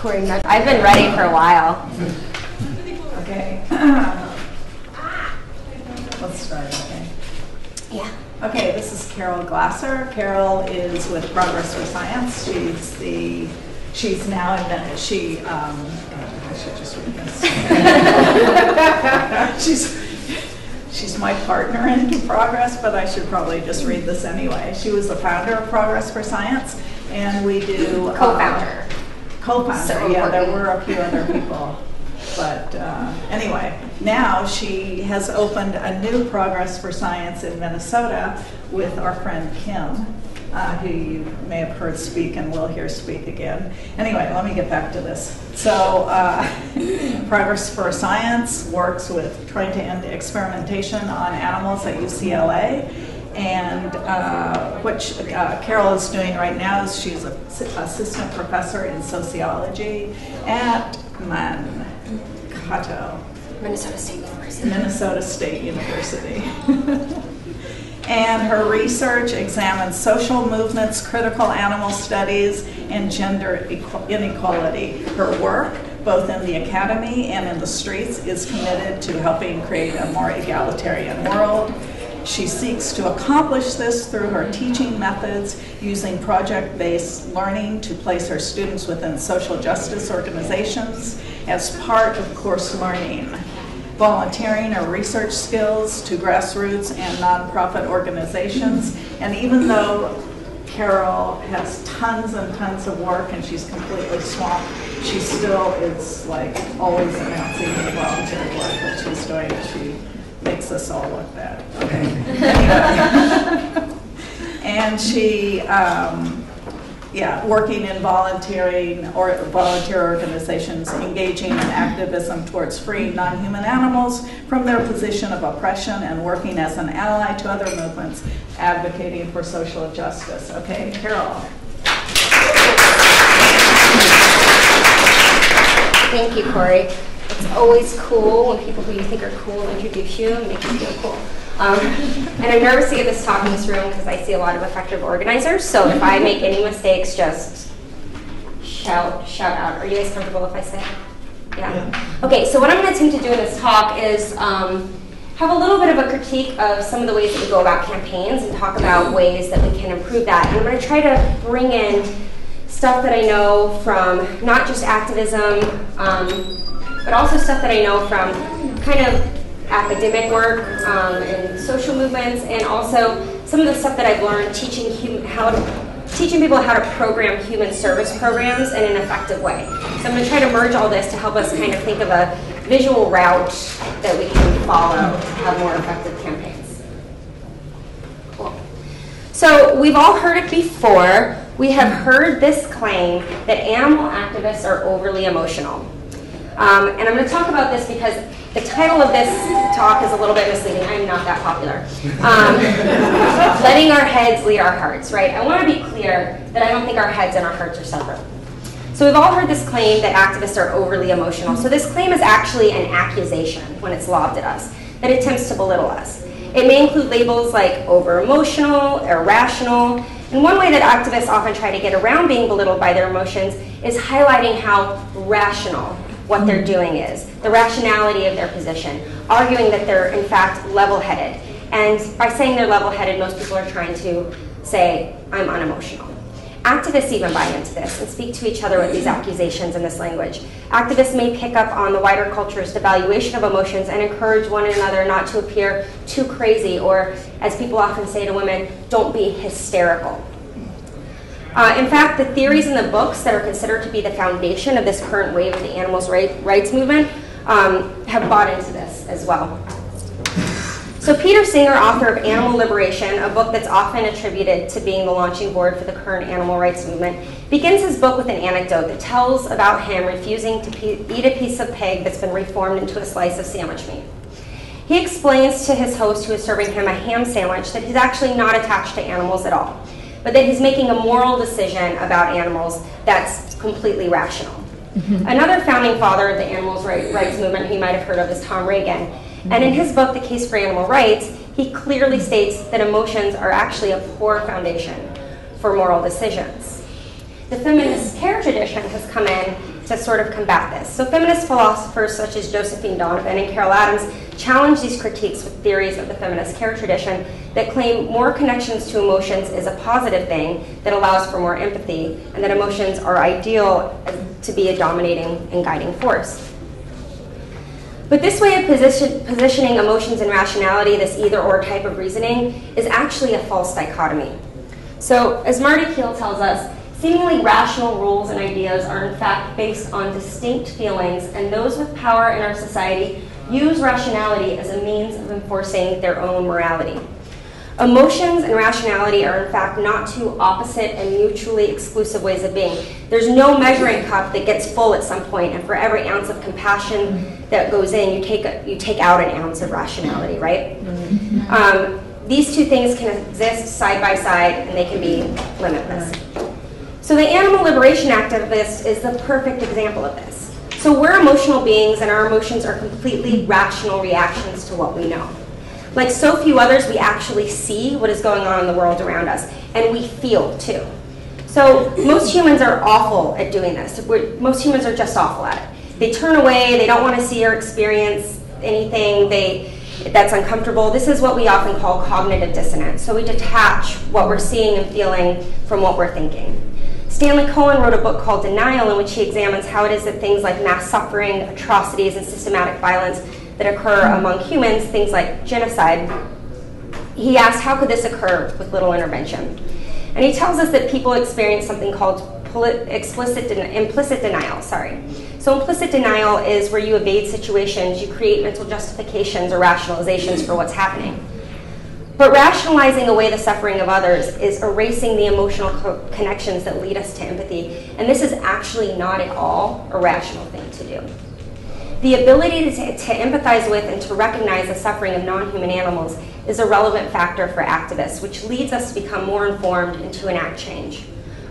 I've been ready for a while. Okay. Let's start, okay? Yeah. Okay, this is Carol Glasser. Carol is with Progress for Science. She's now invented, I should just read this. She's my partner in Progress, but I should probably just read this anyway. She was the founder of Progress for Science, and we do... Co-founder. Co-founder, So yeah, there important. were a few other people. But anyway, now she has opened a new Progress for Science in Minnesota with our friend Kim, who you may have heard speak and will hear speak again. Anyway, let me get back to this. So Progress for Science works with trying to end experimentation on animals at UCLA. And what Carol is doing right now is she's an assistant professor in sociology at Mankato. Minnesota State University. Minnesota State University. And her research examines social movements, critical animal studies, and gender inequality. Her work, both in the academy and in the streets, is committed to helping create a more egalitarian world. She seeks to accomplish this through her teaching methods, using project-based learning to place her students within social justice organizations as part of course learning, volunteering her research skills to grassroots and nonprofit organizations. And even though Carol has tons and tons of work and she's completely swamped, she still is like always announcing the volunteer work that she's doing. She makes us all look bad. Okay. Anyway. And she, working in volunteering or volunteer organizations, engaging in activism towards freeing non-human animals from their position of oppression, and working as an ally to other movements advocating for social justice. Okay, Carol. Thank you, Corey. It's always cool when people who you think are cool introduce you and make you feel cool. And I'm nervous to give this talk in this room because I see a lot of effective organizers. So if I make any mistakes, just shout out. Are you guys comfortable if I say? Yeah. Okay. So what I'm going to attempt to do in this talk is have a little bit of a critique of some of the ways that we go about campaigns and talk about ways that we can improve that. And I'm going to try to bring in stuff that I know from not just activism, but also stuff that I know from kind of academic work and social movements, and also some of the stuff that I've learned teaching people how to program human service programs in an effective way. So I'm going to try to merge all this to help us kind of think of a visual route that we can follow to have more effective campaigns. Cool. So we've all heard it before. We have heard this claim that animal activists are overly emotional. And I'm going to talk about this because the title of this talk is a little bit misleading. I'm not that popular. Letting our heads lead our hearts, right? I want to be clear that I don't think our heads and our hearts are separate. So we've all heard this claim that activists are overly emotional. So this claim is actually an accusation when it's lobbed at us that attempts to belittle us. It may include labels like over-emotional, irrational, and one way that activists often try to get around being belittled by their emotions is highlighting how rational what they're doing is, the rationality of their position, arguing that they're in fact level-headed. And by saying they're level-headed, most people are trying to say, I'm unemotional. Activists even buy into this and speak to each other with these accusations in this language. Activists may pick up on the wider culture's devaluation of emotions and encourage one another not to appear too crazy, or, as people often say to women, don't be hysterical. In fact, the theories in the books that are considered to be the foundation of this current wave of the animal rights movement have bought into this as well. So Peter Singer, author of Animal Liberation, a book that's often attributed to being the launching board for the current animal rights movement, begins his book with an anecdote that tells about him refusing to eat a piece of pig that's been reformed into a slice of sandwich meat. He explains to his host, who is serving him a ham sandwich, that he's actually not attached to animals at all, but that he's making a moral decision about animals that's completely rational. Another founding father of the animal rights movement who you might have heard of is Tom Reagan. And in his book, The Case for Animal Rights, he clearly states that emotions are actually a poor foundation for moral decisions. The feminist care tradition has come in to sort of combat this. So feminist philosophers such as Josephine Donovan and Carol Adams challenge these critiques with theories of the feminist care tradition that claim more connections to emotions is a positive thing that allows for more empathy, and that emotions are ideal to be a dominating and guiding force. But this way of positioning emotions and rationality, this either-or type of reasoning, is actually a false dichotomy. So, as Marty Keel tells us, seemingly rational rules and ideas are in fact based on distinct feelings, and those with power in our society use rationality as a means of enforcing their own morality. Emotions and rationality are in fact not two opposite and mutually exclusive ways of being. There's no measuring cup that gets full at some point, and for every ounce of compassion that goes in, you take out an ounce of rationality, right? These two things can exist side by side, and they can be limitless. So the animal liberation activist is the perfect example of this. So we're emotional beings, and our emotions are completely rational reactions to what we know. Like so few others, we actually see what is going on in the world around us, and we feel too. So most humans are awful at doing this. Most humans are just awful at it. They turn away, they don't want to see or experience anything that's uncomfortable. This is what we often call cognitive dissonance. So we detach what we're seeing and feeling from what we're thinking. Stanley Cohen wrote a book called Denial, in which he examines how it is that things like mass suffering, atrocities, and systematic violence that occur among humans, things like genocide, he asked, how could this occur with little intervention? And he tells us that people experience something called implicit denial. So implicit denial is where you evade situations, you create mental justifications or rationalizations for what's happening. But rationalizing away the suffering of others is erasing the emotional connections that lead us to empathy, and this is actually not at all a rational thing to do. The ability to empathize with and to recognize the suffering of non-human animals is a relevant factor for activists, which leads us to become more informed and to enact change.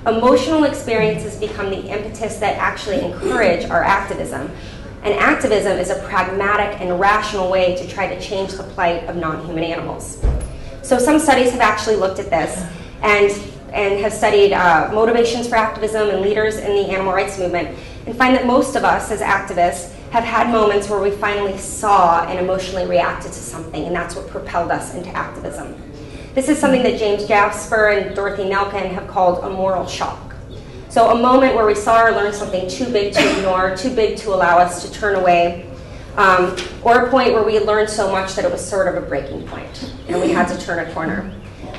Emotional experiences become the impetus that actually encourage our activism, and activism is a pragmatic and rational way to try to change the plight of non-human animals. So some studies have actually looked at this and have studied motivations for activism and leaders in the animal rights movement, and find that most of us as activists have had moments where we finally saw and emotionally reacted to something, and that's what propelled us into activism. This is something that James Jasper and Dorothy Nelkin have called a moral shock. So a moment where we saw or learned something too big to ignore, too big to allow us to turn away, or a point where we learned so much that it was sort of a breaking point, and we had to turn a corner.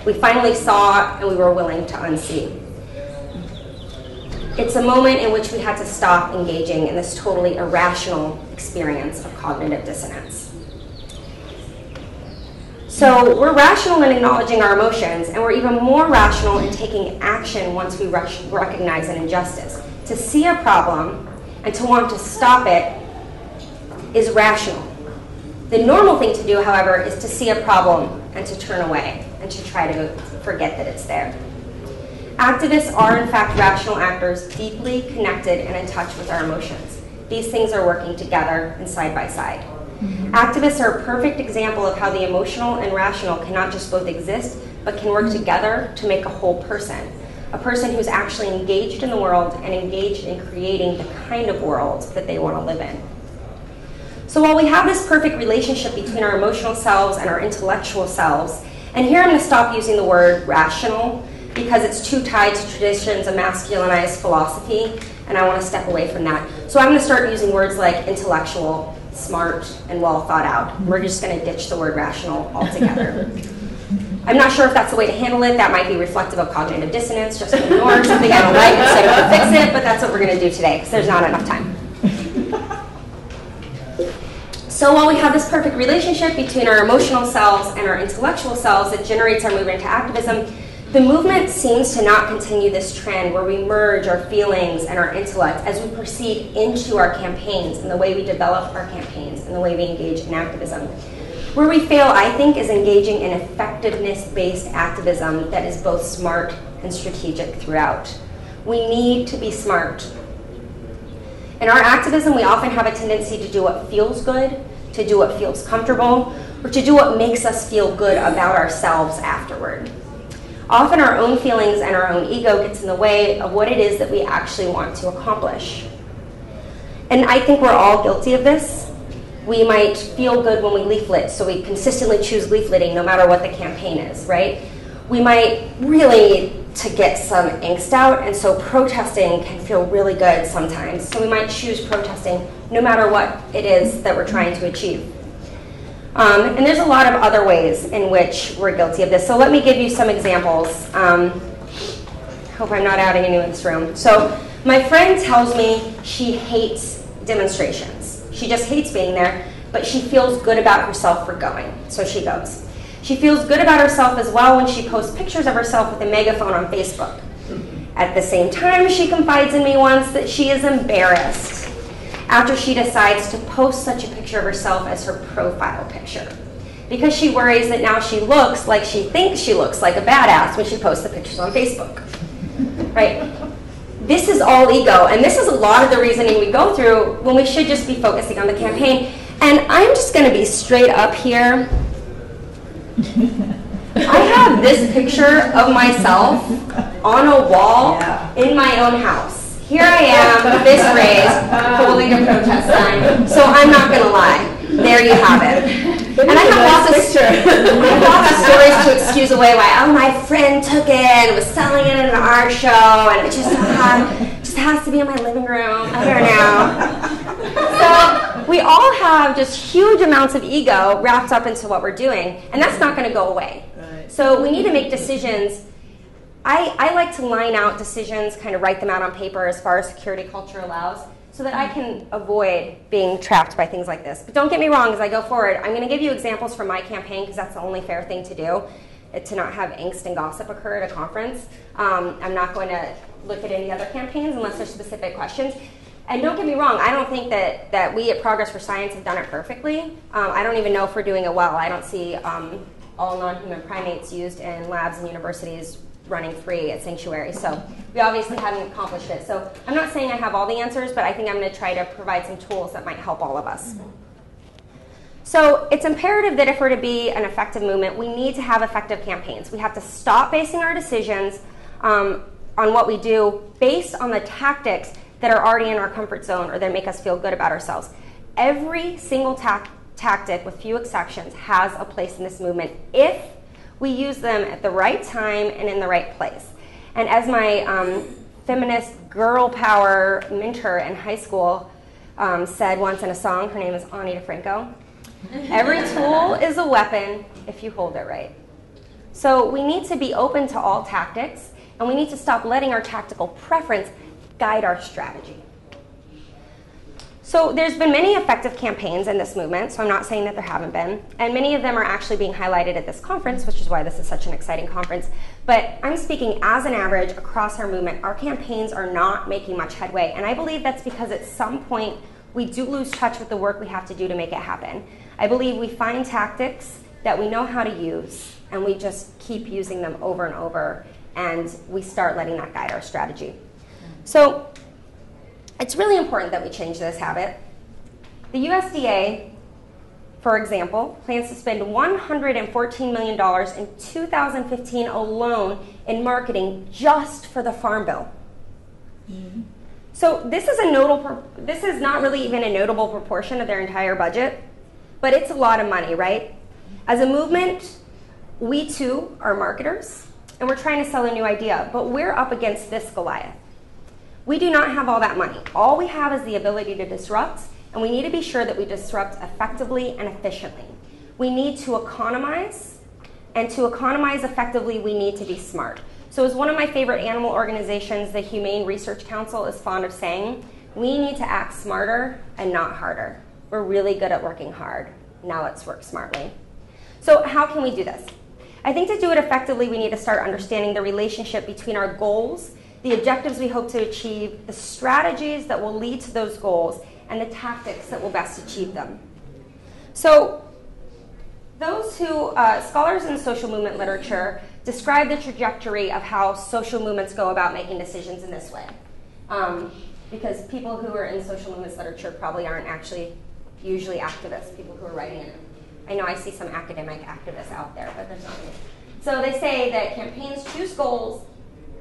We finally saw, and we were willing to unsee. It's a moment in which we had to stop engaging in this totally irrational experience of cognitive dissonance. So we're rational in acknowledging our emotions, and we're even more rational in taking action once we recognize an injustice. To see a problem and to want to stop it is rational. The normal thing to do, however, is to see a problem and to turn away and to try to forget that it's there. Activists are, in fact, rational actors, deeply connected and in touch with our emotions. These things are working together and side by side. Activists are a perfect example of how the emotional and rational cannot just both exist, but can work together to make a whole person. A person who's actually engaged in the world and engaged in creating the kind of world that they want to live in. So while we have this perfect relationship between our emotional selves and our intellectual selves, and here I'm going to stop using the word rational, because it's too tied to traditions of masculinized philosophy, and I want to step away from that. So I'm going to start using words like intellectual, smart, and well thought out. We're just going to ditch the word rational altogether. I'm not sure if that's the way to handle it. That might be reflective of cognitive dissonance, just ignore something I don't like instead of fix it, but that's what we're going to do today, because there's not enough time. So while we have this perfect relationship between our emotional selves and our intellectual selves that generates our movement to activism, the movement seems to not continue this trend where we merge our feelings and our intellect as we proceed into our campaigns and the way we develop our campaigns and the way we engage in activism. Where we fail, I think, is engaging in effectiveness-based activism that is both smart and strategic throughout. We need to be smart. In our activism, we often have a tendency to do what feels good, to do what feels comfortable, or to do what makes us feel good about ourselves afterward. Often our own feelings and our own ego gets in the way of what it is that we actually want to accomplish. And I think we're all guilty of this. We might feel good when we leaflet, so we consistently choose leafleting no matter what the campaign is, right? We might really need to get some angst out, and so protesting can feel really good sometimes. So we might choose protesting no matter what it is that we're trying to achieve. And there's a lot of other ways in which we're guilty of this. So let me give you some examples. Hope I'm not outing anyone in this room. So my friend tells me she hates demonstrations. She just hates being there, but she feels good about herself for going, so she goes. She feels good about herself as well when she posts pictures of herself with a megaphone on Facebook. At the same time, she confides in me once that she is embarrassed after she decides to post such a picture of herself as her profile picture, because she worries that now she looks like she thinks she looks like a badass when she posts the pictures on Facebook, right? This is all ego, and this is a lot of the reasoning we go through when we should just be focusing on the campaign. And I'm just going to be straight up here. I have this picture of myself on a wall in my own house. Here I am, fist raised, holding a protest sign. So I'm not going to lie. There you have it. And I have lots of stories to excuse away why, oh, my friend took it and was selling it at an art show, and it just has to be in my living room. I don't know. So we all have just huge amounts of ego wrapped up into what we're doing, and that's not going to go away. Right. So we need to make decisions. I like to line out decisions, kind of write them out on paper as far as security culture allows, so that I can avoid being trapped by things like this. But don't get me wrong, as I go forward, I'm going to give you examples from my campaign, because that's the only fair thing to do, to not have angst and gossip occur at a conference. I'm not going to look at any other campaigns unless there's specific questions. And don't get me wrong, I don't think that we at Progress for Science have done it perfectly. I don't even know if we're doing it well. I don't see all non-human primates used in labs and universities running free at Sanctuary. So we obviously haven't accomplished it. So I'm not saying I have all the answers, but I think I'm going to try to provide some tools that might help all of us. So it's imperative that if we're to be an effective movement, we need to have effective campaigns. We have to stop basing our decisions on what we do based on the tactics that are already in our comfort zone or that make us feel good about ourselves. Every single tactic, with few exceptions, has a place in this movement if we use them at the right time and in the right place. And as my feminist girl power mentor in high school said once in a song, her name is Ani DeFranco, every tool is a weapon if you hold it right. So we need to be open to all tactics, and we need to stop letting our tactical preference guide our strategy. So there's been many effective campaigns in this movement, so I'm not saying that there haven't been, and many of them are actually being highlighted at this conference, which is why this is such an exciting conference. But I'm speaking as an average across our movement. Our campaigns are not making much headway, and I believe that's because at some point we do lose touch with the work we have to do to make it happen. I believe we find tactics that we know how to use, and we just keep using them over and over, and we start letting that guide our strategy. So it's really important that we change this habit. The USDA, for example, plans to spend $114 million in 2015 alone in marketing just for the Farm Bill. Mm-hmm. So this is not really even a notable proportion of their entire budget, but it's a lot of money, right? As a movement, we too are marketers, and we're trying to sell a new idea, but we're up against this Goliath. We do not have all that money. All we have is the ability to disrupt, and we need to be sure that we disrupt effectively and efficiently. We need to economize, and to economize effectively, we need to be smart. So as one of my favorite animal organizations, the Humane Research Council, is fond of saying, we need to act smarter and not harder. We're really good at working hard. Now let's work smartly. So how can we do this? I think to do it effectively, we need to start understanding the relationship between our goals, the objectives we hope to achieve, the strategies that will lead to those goals, and the tactics that will best achieve them. So those who, scholars in social movement literature, describe the trajectory of how social movements go about making decisions in this way. Because people who are in social movements literature probably aren't actually usually activists, people who are writing in it. I know I see some academic activists out there, but there's not many. So they say that campaigns choose goals,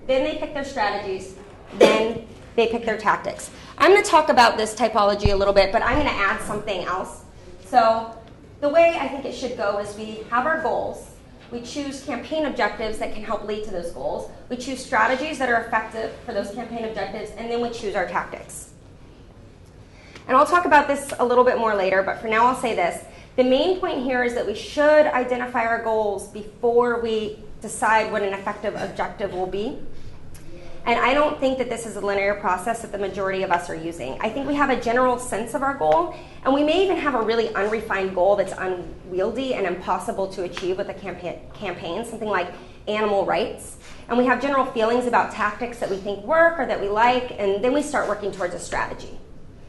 then they pick their strategies, then they pick their tactics. I'm going to talk about this typology a little bit, but I'm going to add something else. So the way I think it should go is we have our goals. We choose campaign objectives that can help lead to those goals. We choose strategies that are effective for those campaign objectives, and then we choose our tactics. And I'll talk about this a little bit more later, but for now I'll say this. The main point here is that we should identify our goals before we decide what an effective objective will be. And I don't think that this is a linear process that the majority of us are using. I think we have a general sense of our goal, and we may even have a really unrefined goal that's unwieldy and impossible to achieve with a campaign, something like animal rights. And we have general feelings about tactics that we think work or that we like, and then we start working towards a strategy.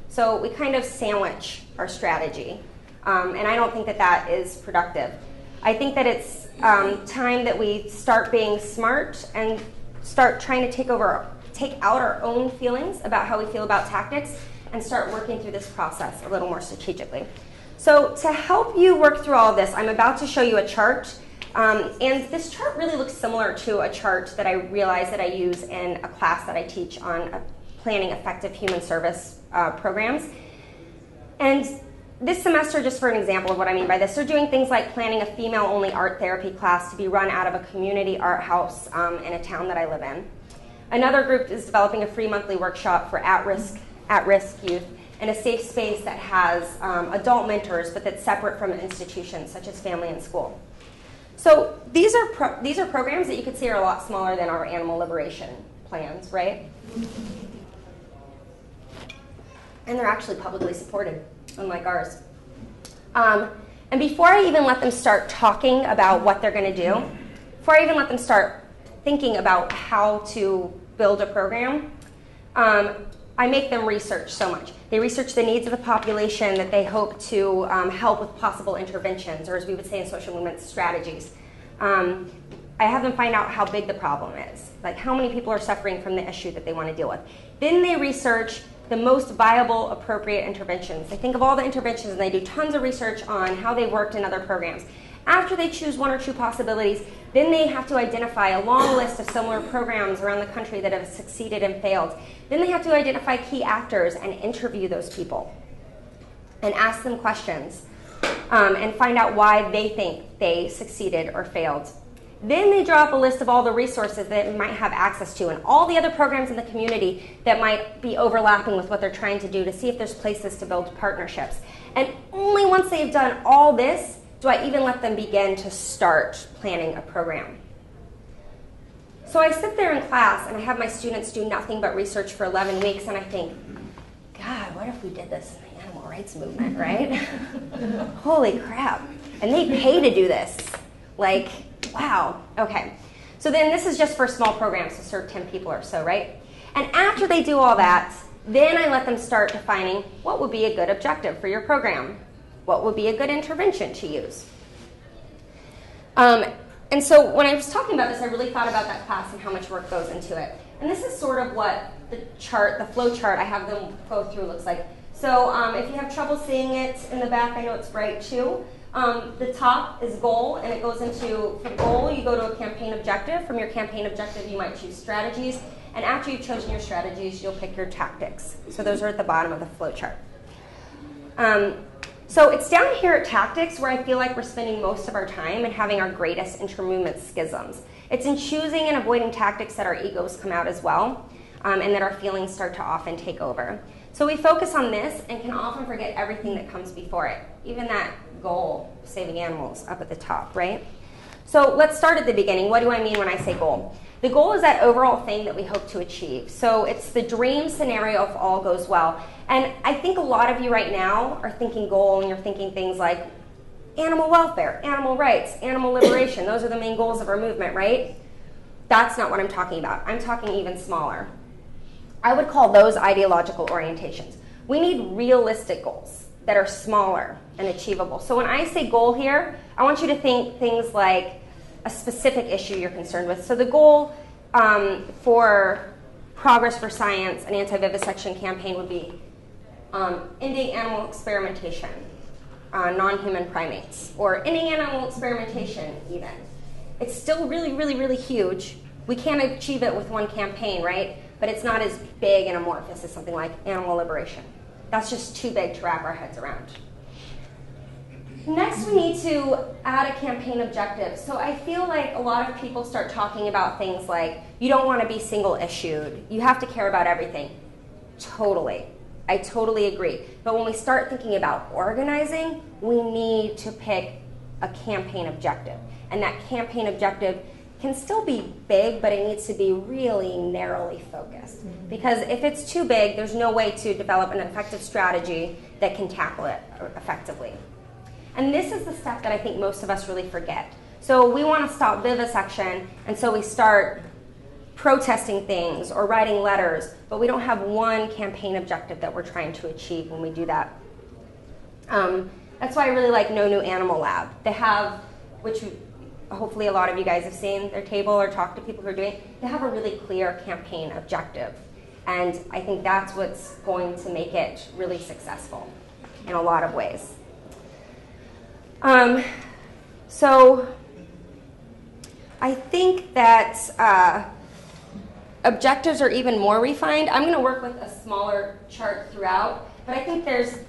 So we kind of sandwich our strategy, and I don't think that that is productive. I think that it's time that we start being smart and start trying to take out our own feelings about how we feel about tactics and start working through this process a little more strategically. So to help you work through all of this, I'm about to show you a chart. And this chart really looks similar to a chart that I realize that I use in a class that I teach on planning effective human service programs. And this semester, just for an example of what I mean by this, they're doing things like planning a female-only art therapy class to be run out of a community art house in a town that I live in. Another group is developing a free monthly workshop for at-risk youth in a safe space that has adult mentors, but that's separate from institutions such as family and school. So these are programs that you could see are a lot smaller than our animal liberation plans, right? And they're actually publicly supported, unlike ours. And before I even let them start talking about what they're going to do, before I even let them start thinking about how to build a program, I make them research so much. They research the needs of the population that they hope to help with possible interventions, or as we would say in social movements, strategies. I have them find out how big the problem is, like how many people are suffering from the issue that they want to deal with. Then they research the most viable, appropriate interventions. They think of all the interventions and they do tons of research on how they worked in other programs. After they choose one or two possibilities, then they have to identify a long list of similar programs around the country that have succeeded and failed. Then they have to identify key actors and interview those people and ask them questions and find out why they think they succeeded or failed. Then they draw up a list of all the resources that they might have access to and all the other programs in the community that might be overlapping with what they're trying to do to see if there's places to build partnerships. And only once they've done all this do I even let them begin to start planning a program. So I sit there in class and I have my students do nothing but research for 11 weeks and I think, God, what if we did this in the animal rights movement, right? Holy crap. And they pay to do this. Like, wow, okay. So then this is just for small programs to serve 10 people or so, right? And after they do all that, then I let them start defining what would be a good objective for your program. What would be a good intervention to use? And so when I was talking about this, I really thought about that class and how much work goes into it. And this is sort of what the chart, the flow chart I have them go through looks like. So if you have trouble seeing it in the back, I know it's bright too. The top is goal, and it goes into, for goal, you go to a campaign objective. From your campaign objective, you might choose strategies. And after you've chosen your strategies, you'll pick your tactics. So those are at the bottom of the flow chart. So it's down here at tactics where I feel like we're spending most of our time and having our greatest inter-movement schisms. It's in choosing and avoiding tactics that our egos come out as well, and that our feelings start to often take over. So we focus on this and can often forget everything that comes before it, even that goal, saving animals, up at the top, right? So let's start at the beginning. What do I mean when I say goal? The goal is that overall thing that we hope to achieve. So it's the dream scenario if all goes well. And I think a lot of you right now are thinking goal and you're thinking things like animal welfare, animal rights, animal liberation. Those are the main goals of our movement, right? That's not what I'm talking about. I'm talking even smaller. I would call those ideological orientations. We need realistic goals that are smaller and achievable. So when I say goal here, I want you to think things like a specific issue you're concerned with. So the goal for Progress for Science, an anti-vivisection campaign would be ending animal experimentation on non-human primates, or ending animal experimentation even. It's still really, really, really huge. We can't achieve it with one campaign, right? but it's not as big and amorphous as something like animal liberation. That's just too big to wrap our heads around. Next, we need to add a campaign objective. So I feel like a lot of people start talking about things like, you don't want to be single issued, you have to care about everything. Totally. I totally agree. But when we start thinking about organizing, we need to pick a campaign objective. And that campaign objective can still be big, but it needs to be really narrowly focused. Because if it's too big, there's no way to develop an effective strategy that can tackle it effectively. And this is the step that I think most of us really forget. So we want to stop vivisection, and so we start protesting things or writing letters, but we don't have one campaign objective that we're trying to achieve when we do that. That's why I really like No New Animal Lab. They have, which hopefully a lot of you guys have seen their table or talked to people who are doing it, they have a really clear campaign objective. And I think that's what's going to make it really successful in a lot of ways. So I think that objectives are even more refined. I'm going to work with a smaller chart throughout, but I think there's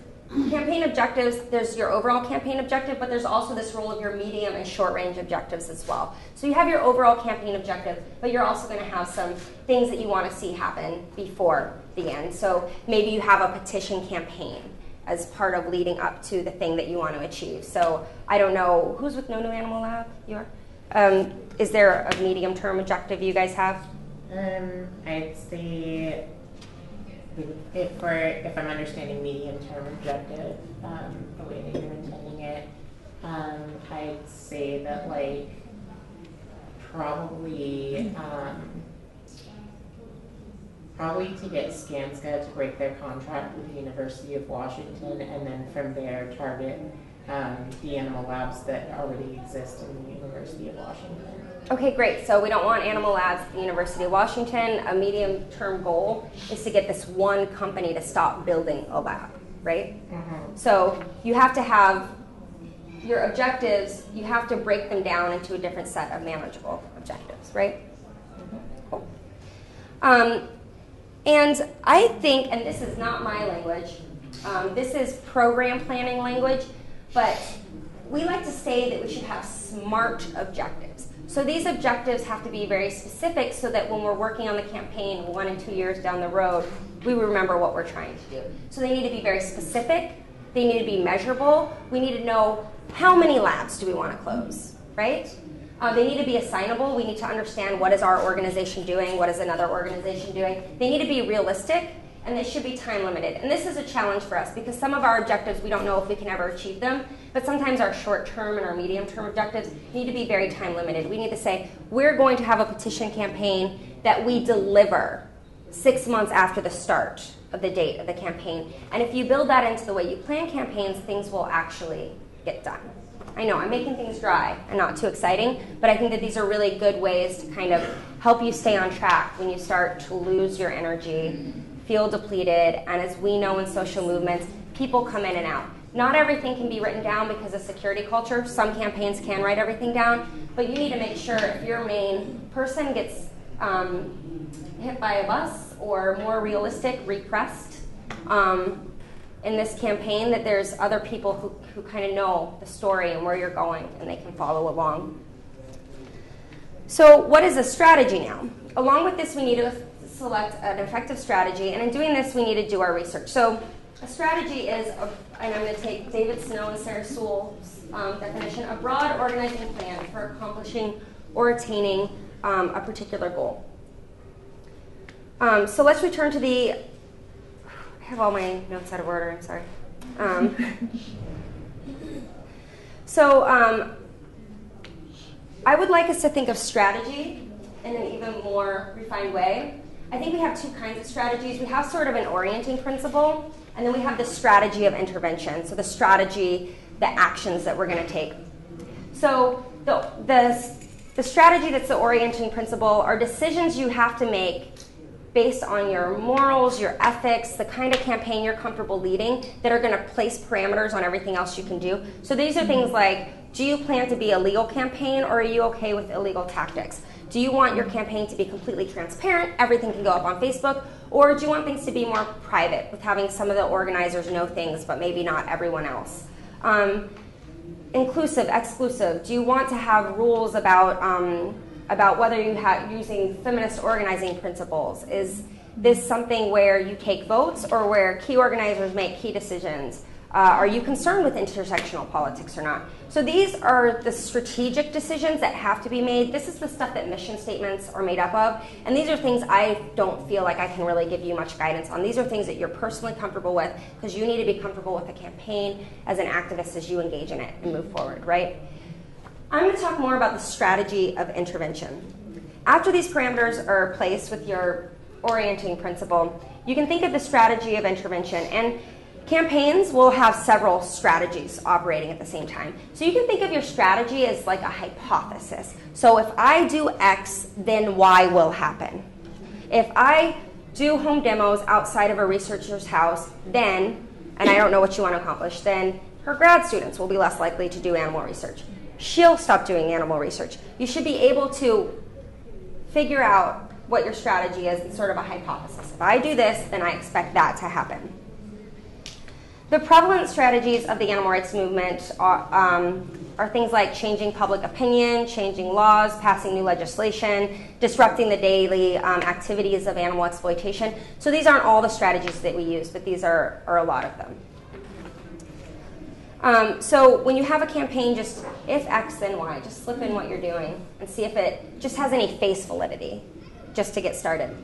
campaign objectives, there's your overall campaign objective, but there's also this role of your medium and short range objectives as well. So you have your overall campaign objective, but you're also going to have some things that you want to see happen before the end. So maybe you have a petition campaign as part of leading up to the thing that you want to achieve. So I don't know, who's with No New Animal Lab? You are? Is there a medium-term objective you guys have? I'd say, if I'm understanding medium-term objective, the way that you're intending it, I'd say that like probably to get Skanska to break their contract with the University of Washington, and then from there target the animal labs that already exist in the University of Washington. Okay, great. So we don't want animal labs at the University of Washington. A medium-term goal is to get this one company to stop building a lab, right? So you have to have your objectives, you have to break them down into a different set of manageable objectives, right? Cool. And I think, and this is not my language, this is program planning language, but we like to say that we should have SMART objectives. So these objectives have to be very specific so that when we're working on the campaign 1 and 2 years down the road, we remember what we're trying to do. So they need to be very specific, they need to be measurable, we need to know how many labs do we want to close, right? They need to be assignable. We need to understand what is our organization doing, what is another organization doing. They need to be realistic, and they should be time limited. And this is a challenge for us because some of our objectives, we don't know if we can ever achieve them, but sometimes our short-term and our medium-term objectives need to be very time limited. We need to say, we're going to have a petition campaign that we deliver 6 months after the start of the date of the campaign. And if you build that into the way you plan campaigns, things will actually get done. I know, I'm making things dry and not too exciting, but I think that these are really good ways to kind of help you stay on track when you start to lose your energy, feel depleted, and as we know in social movements, people come in and out. Not everything can be written down because of security culture. Some campaigns can write everything down, but you need to make sure if your main person gets hit by a bus or more realistic, repressed, in this campaign, that there's other people who kind of know the story and where you're going and they can follow along. So what is a strategy now? Along with this, we need to select an effective strategy, and in doing this, we need to do our research. So a strategy is, and I'm going to take David Snow and Sarah Sewell's definition, a broad organizing plan for accomplishing or attaining a particular goal. So let's return to the, I have all my notes out of order, I'm sorry. I would like us to think of strategy in an even more refined way. I think we have two kinds of strategies. We have sort of an orienting principle, and then we have the strategy of intervention, so the strategy, the actions that we're going to take. So the strategy that's the orienting principle are decisions you have to make based on your morals, your ethics, the kind of campaign you're comfortable leading that are going to place parameters on everything else you can do. So these are things like, do you plan to be a legal campaign, or are you okay with illegal tactics? Do you want your campaign to be completely transparent, everything can go up on Facebook, or do you want things to be more private, with having some of the organizers know things, but maybe not everyone else? Inclusive, exclusive. Do you want to have rules about whether you have using feminist organizing principles? Is this something where you take votes, or where key organizers make key decisions? Are you concerned with intersectional politics or not? So these are the strategic decisions that have to be made. This is the stuff that mission statements are made up of. And these are things I don't feel like I can really give you much guidance on. These are things that you're personally comfortable with, because you need to be comfortable with a campaign as an activist as you engage in it and move forward, right? I'm going to talk more about the strategy of intervention. After these parameters are placed with your orienting principle, you can think of the strategy of intervention. And campaigns will have several strategies operating at the same time. So you can think of your strategy as like a hypothesis. So if I do X, then Y will happen. If I do home demos outside of a researcher's house, then, and I don't know what you want to accomplish, then her grad students will be less likely to do animal research. She'll stop doing animal research. You should be able to figure out what your strategy is in sort of a hypothesis. If I do this, then I expect that to happen. The prevalent strategies of the animal rights movement are things like changing public opinion, changing laws, passing new legislation, disrupting the daily activities of animal exploitation. So these aren't all the strategies that we use, but these are a lot of them. So when you have a campaign, just if X, then Y, just slip in what you're doing and see if it just has any face validity, just to get started.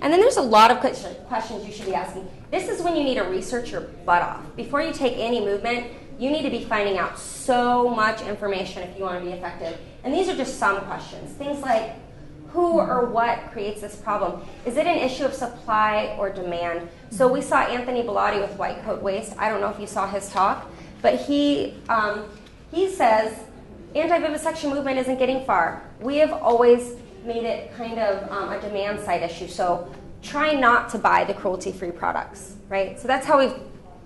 And then there's a lot of questions you should be asking. This is when you need to research your butt off. Before you take any movement, you need to be finding out so much information if you want to be effective. And these are just some questions. Things like, who or what creates this problem? Is it an issue of supply or demand? So we saw Anthony Bellotti with white coat waste. I don't know if you saw his talk, but he says anti-vivisection movement isn't getting far. We have always made it kind of a demand side issue. So try not to buy the cruelty-free products, right? So that's how we've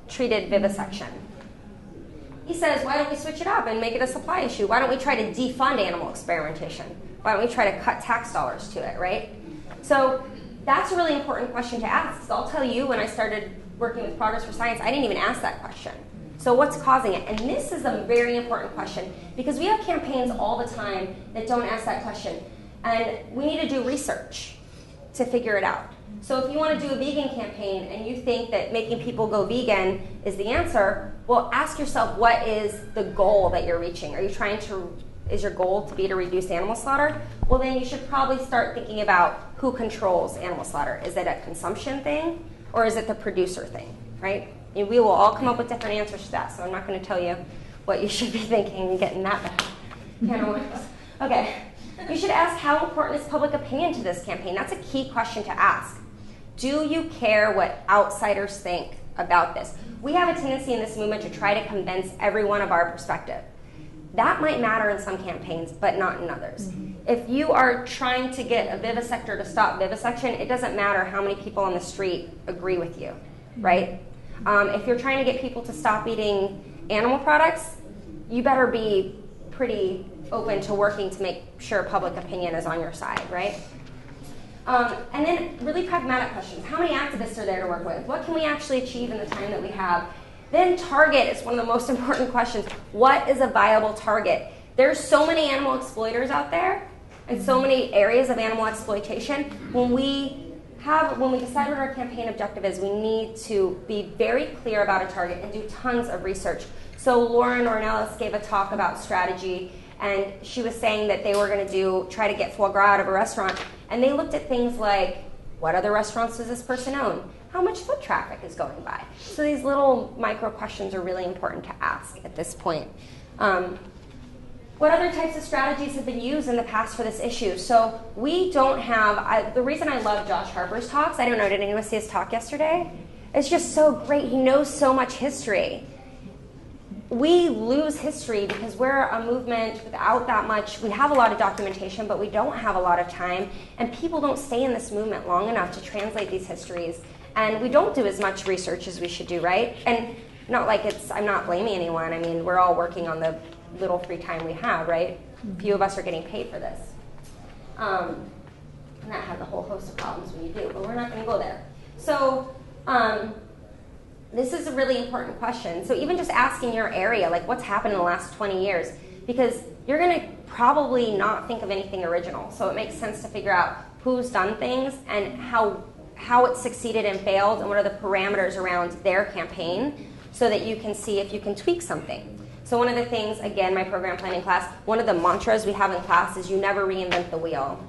treated vivisection. He says, why don't we switch it up and make it a supply issue? Why don't we try to defund animal experimentation? Why don't we try to cut tax dollars to it, right? So that's a really important question to ask. So I'll tell you, when I started working with Progress for Science, I didn't even ask that question. So what's causing it? And this is a very important question, because we have campaigns all the time that don't ask that question. And we need to do research to figure it out. So if you want to do a vegan campaign and you think that making people go vegan is the answer, well, ask yourself, what is the goal that you're reaching? Are you trying to, is your goal to be to reduce animal slaughter? Well, then you should probably start thinking about who controls animal slaughter. Is it a consumption thing, or is it the producer thing, right? And we will all come up with different answers to that, so I'm not going to tell you what you should be thinking and getting that back. Okay. You should ask, how important is public opinion to this campaign? That's a key question to ask. Do you care what outsiders think about this? We have a tendency in this movement to try to convince everyone of our perspective. That might matter in some campaigns, but not in others. If you are trying to get a vivisector to stop vivisection, it doesn't matter how many people on the street agree with you, right? If you're trying to get people to stop eating animal products, you better be pretty open to working to make sure public opinion is on your side, right? And then really pragmatic questions. How many activists are there to work with? What can we actually achieve in the time that we have? Then target is one of the most important questions. What is a viable target? There's so many animal exploiters out there and so many areas of animal exploitation. When we decide what our campaign objective is, we need to be very clear about a target and do tons of research. So Lauren Ornelas gave a talk about strategy, and she was saying that they were going to try to get foie gras out of a restaurant, and they looked at things like, what other restaurants does this person own? How much foot traffic is going by? So these little micro questions are really important to ask at this point. What other types of strategies have been used in the past for this issue? So we don't have, the reason I love Josh Harper's talks, I don't know, did anyone see his talk yesterday? It's just so great. He knows so much history. we lose history because we're a movement without that much. We have a lot of documentation, but we don't have a lot of time, and people don't stay in this movement long enough to translate these histories, and we don't do as much research as we should do, right? And not like I'm not blaming anyone. I mean, we're all working on the little free time we have, right? Few of us are getting paid for this. And that has a whole host of problems when you do, but we're not going to go there. So this is a really important question. So even just asking your area, like what's happened in the last 20 years, because you're going to probably not think of anything original. So it makes sense to figure out who's done things and how it succeeded and failed and what are the parameters around their campaign so that you can see if you can tweak something. So one of the things, again, my program planning class, one of the mantras we have in class is you never reinvent the wheel.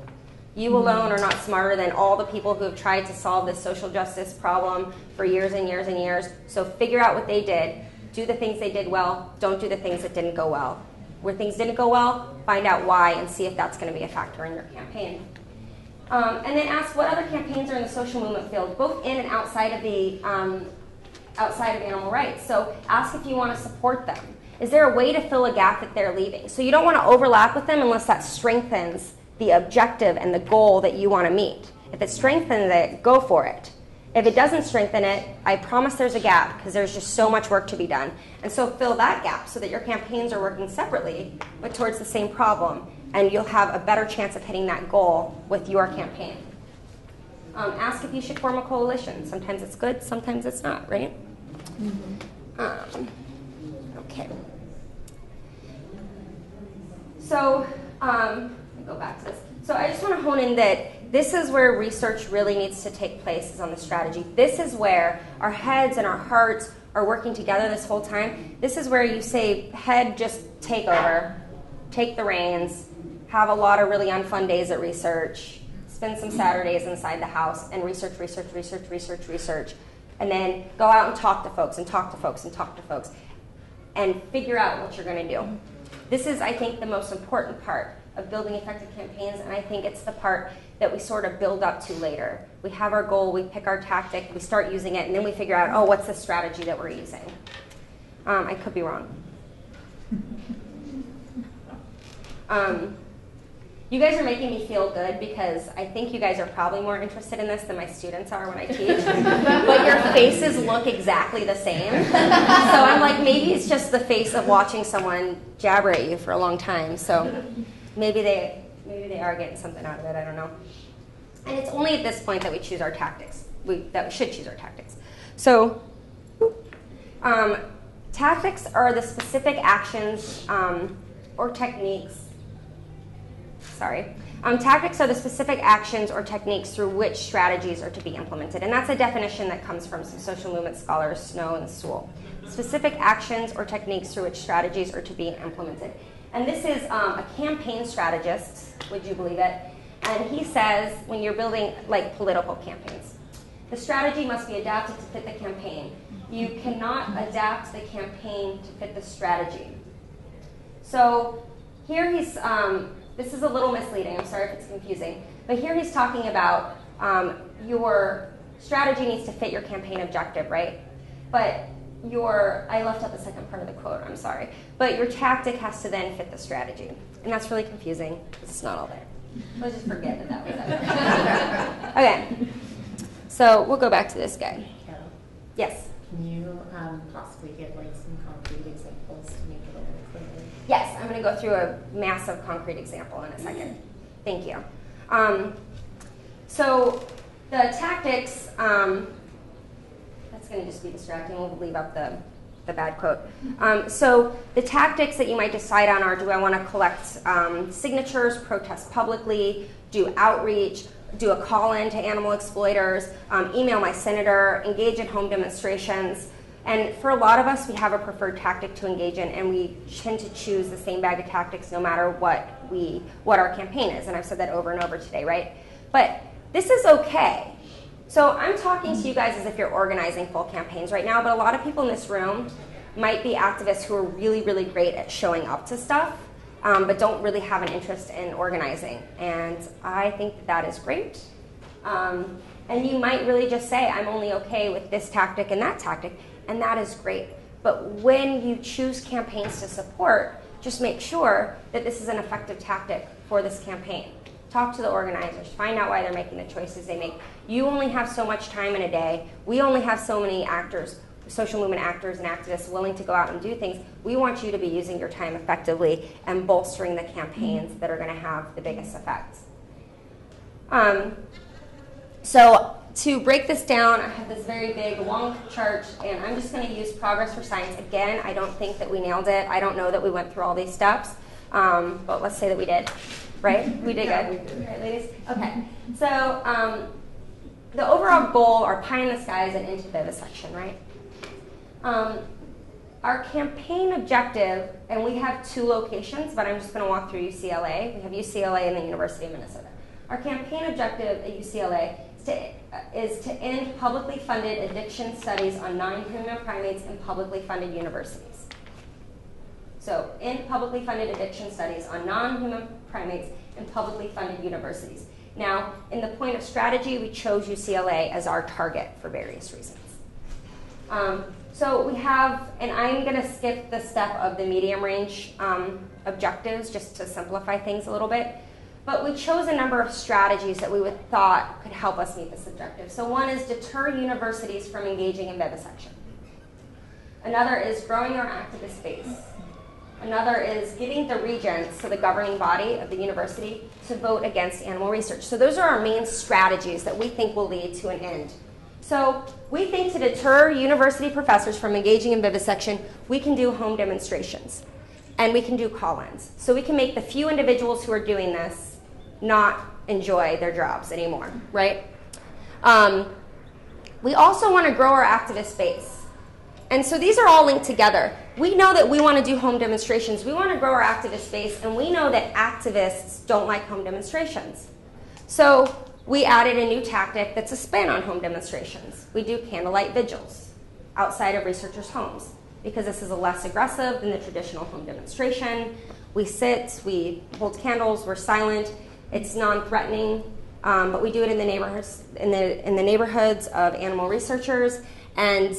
You alone are not smarter than all the people who have tried to solve this social justice problem for years and years and years. So figure out what they did, do the things they did well, don't do the things that didn't go well. Where things didn't go well, find out why and see if that's going to be a factor in your campaign. And then ask what other campaigns are in the social movement field, both in and outside of animal rights. So ask if you want to support them. Is there a way to fill a gap that they're leaving? So you don't want to overlap with them unless that strengthens the objective and the goal that you want to meet. If it strengthens it, go for it. If it doesn't strengthen it, I promise there's a gap because there's just so much work to be done. And so fill that gap so that your campaigns are working separately but towards the same problem, and you'll have a better chance of hitting that goal with your campaign. Ask if you should form a coalition. Sometimes it's good, sometimes it's not, right? Okay. So, let me go back to this. So I just want to hone in that this is where research really needs to take place, is on the strategy. This is where our heads and our hearts are working together this whole time. This is where you say, head, just take over, take the reins, have a lot of really unfun days at research, spend some Saturdays inside the house and research, and then go out and talk to folks and talk to folks and talk to folks and figure out what you're going to do. This is, I think, the most important part of building effective campaigns, and I think it's the part that we sort of build up to later. We have our goal, we pick our tactic, we start using it, and then we figure out, oh, what's the strategy that we're using? I could be wrong. You guys are making me feel good because I think you guys are probably more interested in this than my students are when I teach. But your faces look exactly the same. So I'm like, maybe it's just the face of watching someone jabber at you for a long time. So maybe they are getting something out of it, I don't know. And it's only at this point that we choose our tactics, that we should choose our tactics. So tactics are the specific actions or techniques. Tactics are the specific actions or techniques through which strategies are to be implemented. And that's a definition that comes from some social movement scholars, Snow and Sewell. Specific actions or techniques through which strategies are to be implemented. And this is a campaign strategist, would you believe it? And he says when you're building like political campaigns, the strategy must be adapted to fit the campaign. You cannot adapt the campaign to fit the strategy. So here he's, this is a little misleading, I'm sorry if it's confusing, but here he's talking about your strategy needs to fit your campaign objective, right? But I left out the second part of the quote, I'm sorry. But your tactic has to then fit the strategy. And that's really confusing because it's not all there. Let's just forget that was it. Okay, so we'll go back to this guy. Carol, yes? can you possibly give like some concrete examples to make it a little clearer? Yes, I'm going to go through a massive concrete example in a second. Thank you. So the tactics, that's going to just be distracting. We'll leave up the bad quote. So the tactics that you might decide on are, do I want to collect signatures, protest publicly, do outreach, do a call-in to animal exploiters, email my senator, engage in home demonstrations. And for a lot of us, we have a preferred tactic to engage in, and we tend to choose the same bag of tactics no matter what our campaign is. And I've said that over and over today, right? But this is okay. So I'm talking to you guys as if you're organizing full campaigns right now, but a lot of people in this room might be activists who are really, really great at showing up to stuff, but don't really have an interest in organizing. And I think that is great. And you might really just say, I'm only okay with this tactic and that tactic, and that is great. But when you choose campaigns to support, just make sure that this is an effective tactic for this campaign. Talk to the organizers. Find out why they're making the choices they make. You only have so much time in a day. We only have so many actors, social movement actors and activists willing to go out and do things. We want you to be using your time effectively and bolstering the campaigns that are going to have the biggest effects. So to break this down, I have this very big, long chart, and I'm just going to use progress for science. Again, I don't think that we nailed it. I don't know that we went through all these steps, but let's say that we did. Right? We did good. We did. All right, ladies? Okay. So the overall goal, our pie in the sky, is an antivivisection, right? Our campaign objective, and we have 2 locations, but I'm just going to walk through UCLA. We have UCLA and the University of Minnesota. Our campaign objective at UCLA is to end publicly funded addiction studies on non-human primates in publicly funded universities. So, end publicly funded addiction studies on non-human primates in publicly funded universities. Now, in the point of strategy, we chose UCLA as our target for various reasons. So we have, and I'm going to skip the step of the medium range objectives just to simplify things a little bit. But we chose a number of strategies that we thought could help us meet this objective. So one is deter universities from engaging in vivisection. Another is growing our activist base. Another is getting the regents, so the governing body of the university, to vote against animal research. So those are our main strategies that we think will lead to an end. So we think to deter university professors from engaging in vivisection, we can do home demonstrations. And we can do call-ins. So we can make the few individuals who are doing this not enjoy their jobs anymore, right? We also want to grow our activist base. And so these are all linked together. We know that we want to do home demonstrations. We want to grow our activist base, and we know that activists don't like home demonstrations. So we added a new tactic that's a spin on home demonstrations. We do candlelight vigils outside of researchers' homes, because this is less aggressive than the traditional home demonstration. We sit, we hold candles, we're silent. It's non-threatening, but we do it in the neighborhoods, in the neighborhoods of animal researchers. And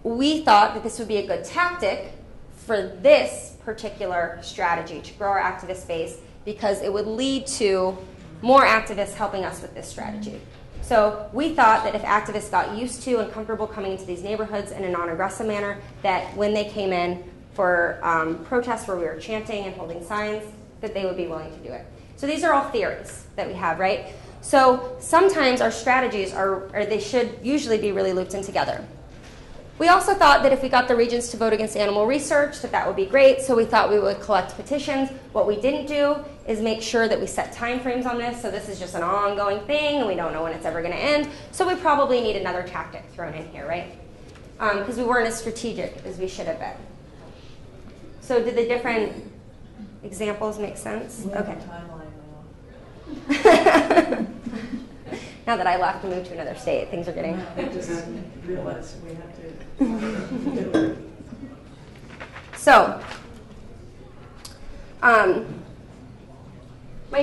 we thought that this would be a good tactic for this particular strategy to grow our activist base, because it would lead to more activists helping us with this strategy. So we thought that if activists got used to and comfortable coming into these neighborhoods in a non-aggressive manner, that when they came in for protests where we were chanting and holding signs, that they would be willing to do it. So these are all theories that we have, right? So sometimes our strategies they should usually be really looped in together. We also thought that if we got the regents to vote against animal research, that would be great. So we thought we would collect petitions. What we didn't do is make sure that we set time frames on this. So this is just an ongoing thing, and we don't know when it's ever going to end. So we probably need another tactic thrown in here, right? Because we weren't as strategic as we should have been. So did the different examples make sense? Okay. Now that I left and moved to another state, things are getting... I just realized we had to... So, my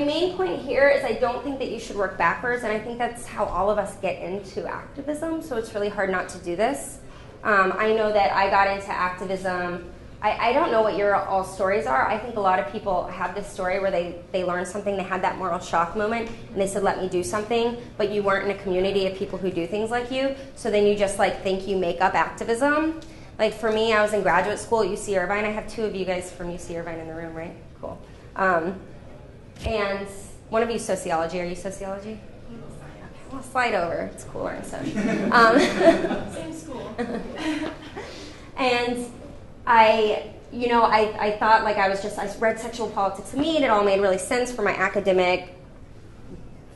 main point here is I don't think that you should work backwards, and I think that's how all of us get into activism, so it's really hard not to do this. I know that I got into activism. I don't know what your all stories are. I think a lot of people have this story where they learned something, they had that moral shock moment, and they said, let me do something, but you weren't in a community of people who do things like you, so then you just think you make up activism. Like for me, I was in graduate school at UC Irvine. I have 2 of you guys from UC Irvine in the room, right? Cool. And one of you sociology. Are you sociology? Okay, well, slide over. It's cooler and such. Same school. And I thought I read Sexual Politics to Me, and it all made really sense for my academic,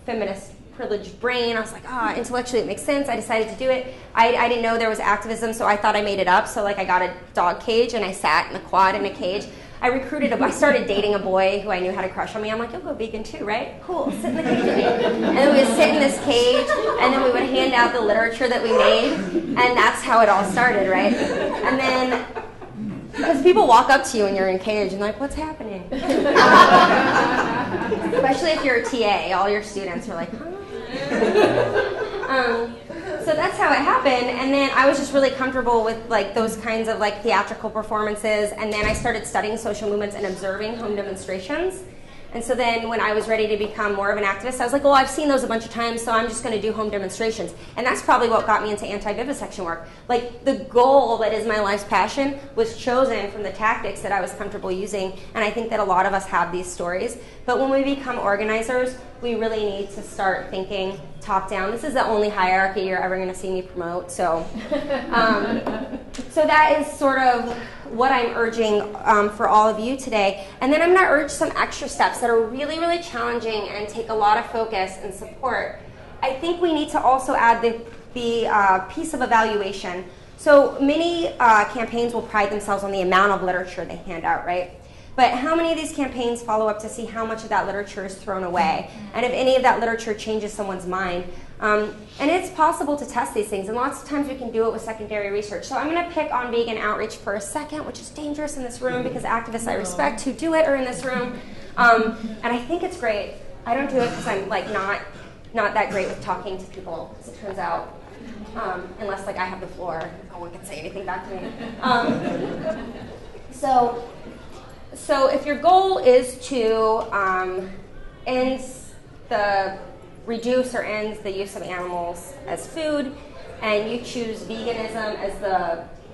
feminist, privileged brain. I was like, intellectually it makes sense. I decided to do it. I didn't know there was activism, so I thought I made it up. So I got a dog cage, and I sat in the quad in a cage. I started dating a boy who I knew had a crush on me. I'm like, you'll go vegan too, right? Cool, sit in the cage with me. And then we would sit in this cage, and then we would hand out the literature that we made, and that's how it all started, right? And then, because people walk up to you when you're in a cage and like, what's happening? Especially if you're a TA, all your students are like, huh? So So that's how it happened, and then I was just really comfortable with like those kinds of like theatrical performances, and then I started studying social movements and observing home demonstrations. And so then when I was ready to become more of an activist, I was like, well, I've seen those a bunch of times, so I'm just going to do home demonstrations. And that's probably what got me into anti-vivisection work. Like, the goal that is my life's passion was chosen from the tactics that I was comfortable using, and I think that a lot of us have these stories. But when we become organizers, we really need to start thinking top-down. This is the only hierarchy you're ever going to see me promote, so so that is sort of what I'm urging for all of you today. And then I'm going to urge some extra steps that are really, really challenging and take a lot of focus and support. I think we need to also add the piece of evaluation. So many campaigns will pride themselves on the amount of literature they hand out, right? But how many of these campaigns follow up to see how much of that literature is thrown away? And if any of that literature changes someone's mind? And it's possible to test these things, and lots of times we can do it with secondary research. So I'm going to pick on vegan outreach for a second, which is dangerous in this room because activists I respect who do it are in this room. And I think it's great. I don't do it because I'm like not that great with talking to people, as it turns out. Unless like I have the floor, no one can say anything back to me. So if your goal is to reduce or end the use of animals as food, and you choose veganism as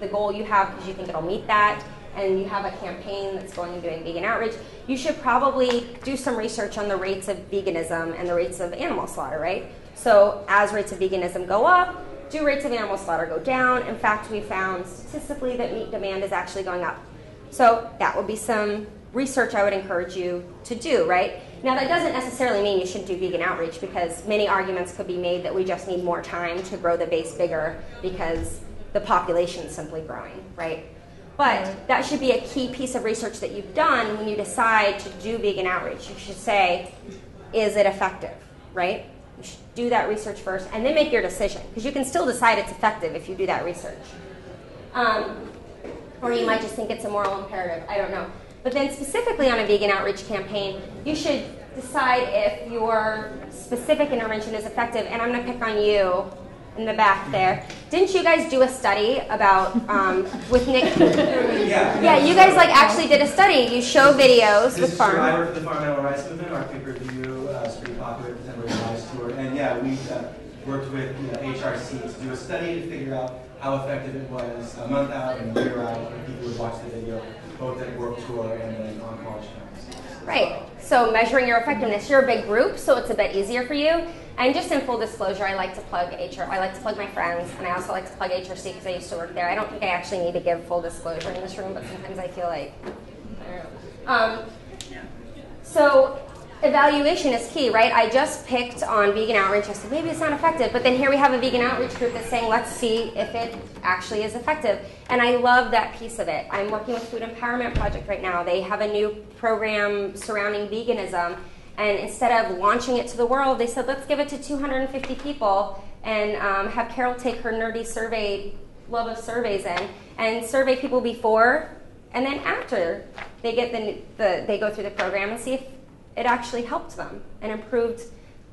the goal you have because you think it'll meet that, and you have a campaign that's going and doing vegan outreach, you should probably do some research on the rates of veganism and the rates of animal slaughter, right? So as rates of veganism go up, do rates of animal slaughter go down? In fact, we found statistically that meat demand is actually going up. So that would be some research I would encourage you to do, right? Now, that doesn't necessarily mean you should do vegan outreach, because many arguments could be made that we just need more time to grow the base bigger because the population is simply growing, right? But that should be a key piece of research that you've done when you decide to do vegan outreach. You should say, is it effective, right? You should do that research first and then make your decision, because you can still decide it's effective if you do that research. Or you might just think it's a moral imperative, I don't know. But then specifically on a vegan outreach campaign, you should decide if your specific intervention is effective. And I'm going to pick on you in the back there. Didn't you guys do a study about, with Nick? Yeah, you guys like actually did a study. You show videos with farm. I work for the Farm Animal Rights Movement. Our pay-per-view is pretty popular at the Denver Rights Tour. And yeah, we worked with HRC to do a study to figure out how effective it was a month out and a year out when people would watch the video, both at World Tour and then on college campuses. Right. So measuring your effectiveness. You're a big group, so it's a bit easier for you. And just in full disclosure, I like to plug I like to plug my friends, and I also like to plug HRC because I used to work there. I don't think I actually need to give full disclosure in this room, but sometimes I feel like, I don't know. So evaluation is key, right? I just picked on vegan outreach. I said, maybe it's not effective. But then here we have a vegan outreach group that's saying, let's see if it actually is effective. And I love that piece of it. I'm working with Food Empowerment Project right now. They have a new program surrounding veganism. And instead of launching it to the world, they said, let's give it to 250 people and have Carol take her nerdy survey, love of surveys in, and survey people before and then after they get they go through the program and see if it actually helped them and improved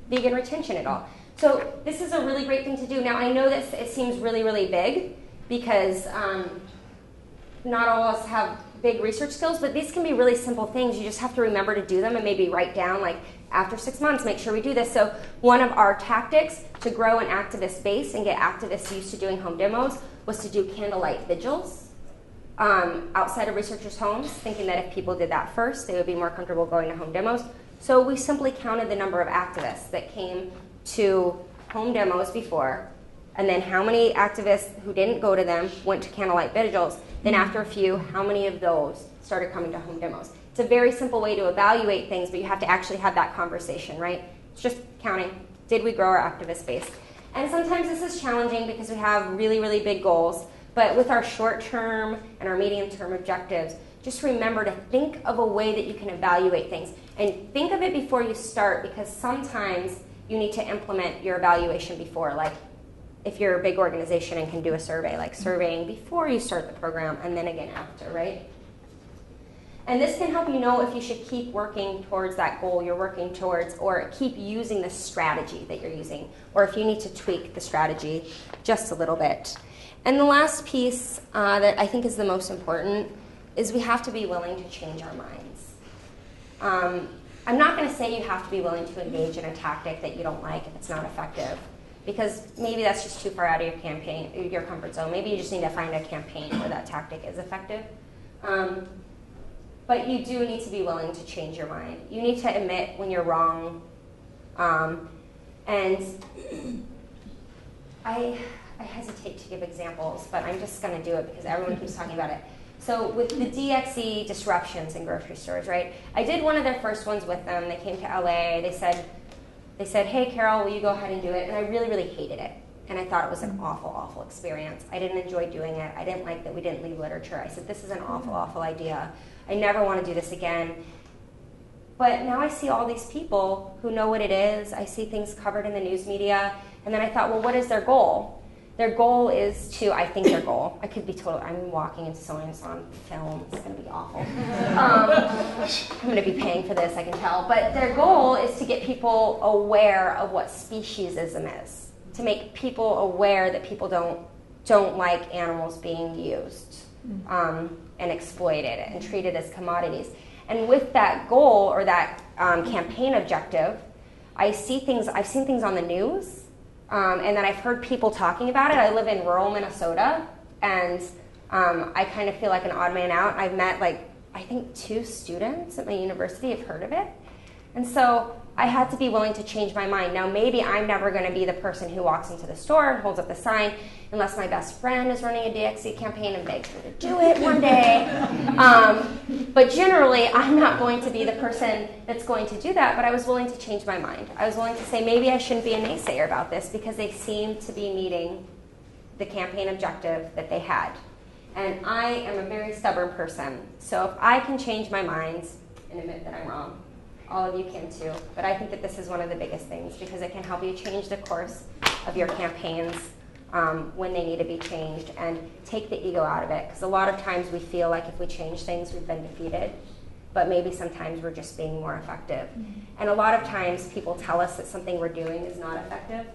vegan retention at all. So this is a really great thing to do. Now, I know that it seems really, really big because not all of us have big research skills, but these can be really simple things. You just have to remember to do them and maybe write down, like, after 6 months, make sure we do this. So one of our tactics to grow an activist base and get activists used to doing home demos was to do candlelight vigils outside of researchers' homes, thinking that if people did that first, they would be more comfortable going to home demos. So we simply counted the number of activists that came to home demos before, and then how many activists who didn't go to them went to candlelight vigils. Then after a few, how many of those started coming to home demos? It's a very simple way to evaluate things, but you have to actually have that conversation, right? It's just counting. Did we grow our activist base? And sometimes this is challenging because we have really, really big goals. But with our short-term and our medium-term objectives, just remember to think of a way that you can evaluate things. And think of it before you start, because sometimes you need to implement your evaluation before. Like if you're a big organization and can do a survey, like surveying before you start the program and then again after, right? And this can help you know if you should keep working towards that goal you're working towards, or keep using the strategy that you're using, or if you need to tweak the strategy just a little bit. And the last piece that I think is the most important is we have to be willing to change our minds. I'm not going to say you have to be willing to engage in a tactic that you don't like if it's not effective, because maybe that's just too far out of your campaign, your comfort zone. Maybe you just need to find a campaign where that tactic is effective. But you do need to be willing to change your mind. You need to admit when you're wrong. And I hesitate to give examples, but I'm just going to do it because everyone keeps talking about it. So with the DXE disruptions in grocery stores, right? I did one of their first ones with them. They came to LA. They said, hey, Carol, will you go ahead and do it? And I really, really hated it. And I thought it was an awful, awful experience. I didn't enjoy doing it. I didn't like that we didn't leave literature. I said, this is an awful, awful idea. I never want to do this again. But now I see all these people who know what it is. I see things covered in the news media. And then I thought, well, what is their goal? Their goal is to, I think their goal, I could be total, I'm walking into someone's on film, it's going to be awful. I'm going to be paying for this, I can tell. But their goal is to get people aware of what speciesism is, to make people aware that people don't like animals being used and exploited and treated as commodities. And with that goal or that campaign objective, I've seen things on the news. And then I've heard people talking about it. I live in rural Minnesota, and I kind of feel like an odd man out. I've met, I think 2 students at my university have heard of it. And so I had to be willing to change my mind. Now, maybe I'm never going to be the person who walks into the store and holds up the sign, unless my best friend is running a DXE campaign and begs me to do it one day. But generally, I'm not going to be the person that's going to do that, but I was willing to change my mind. I was willing to say maybe I shouldn't be a naysayer about this because they seem to be meeting the campaign objective that they had. And I am a very stubborn person, so if I can change my mind and admit that I'm wrong, all of you can too. But I think that this is one of the biggest things because it can help you change the course of your campaigns when they need to be changed and take the ego out of it. Because a lot of times we feel like if we change things, we've been defeated. But maybe sometimes we're just being more effective. And a lot of times people tell us that something we're doing is not effective.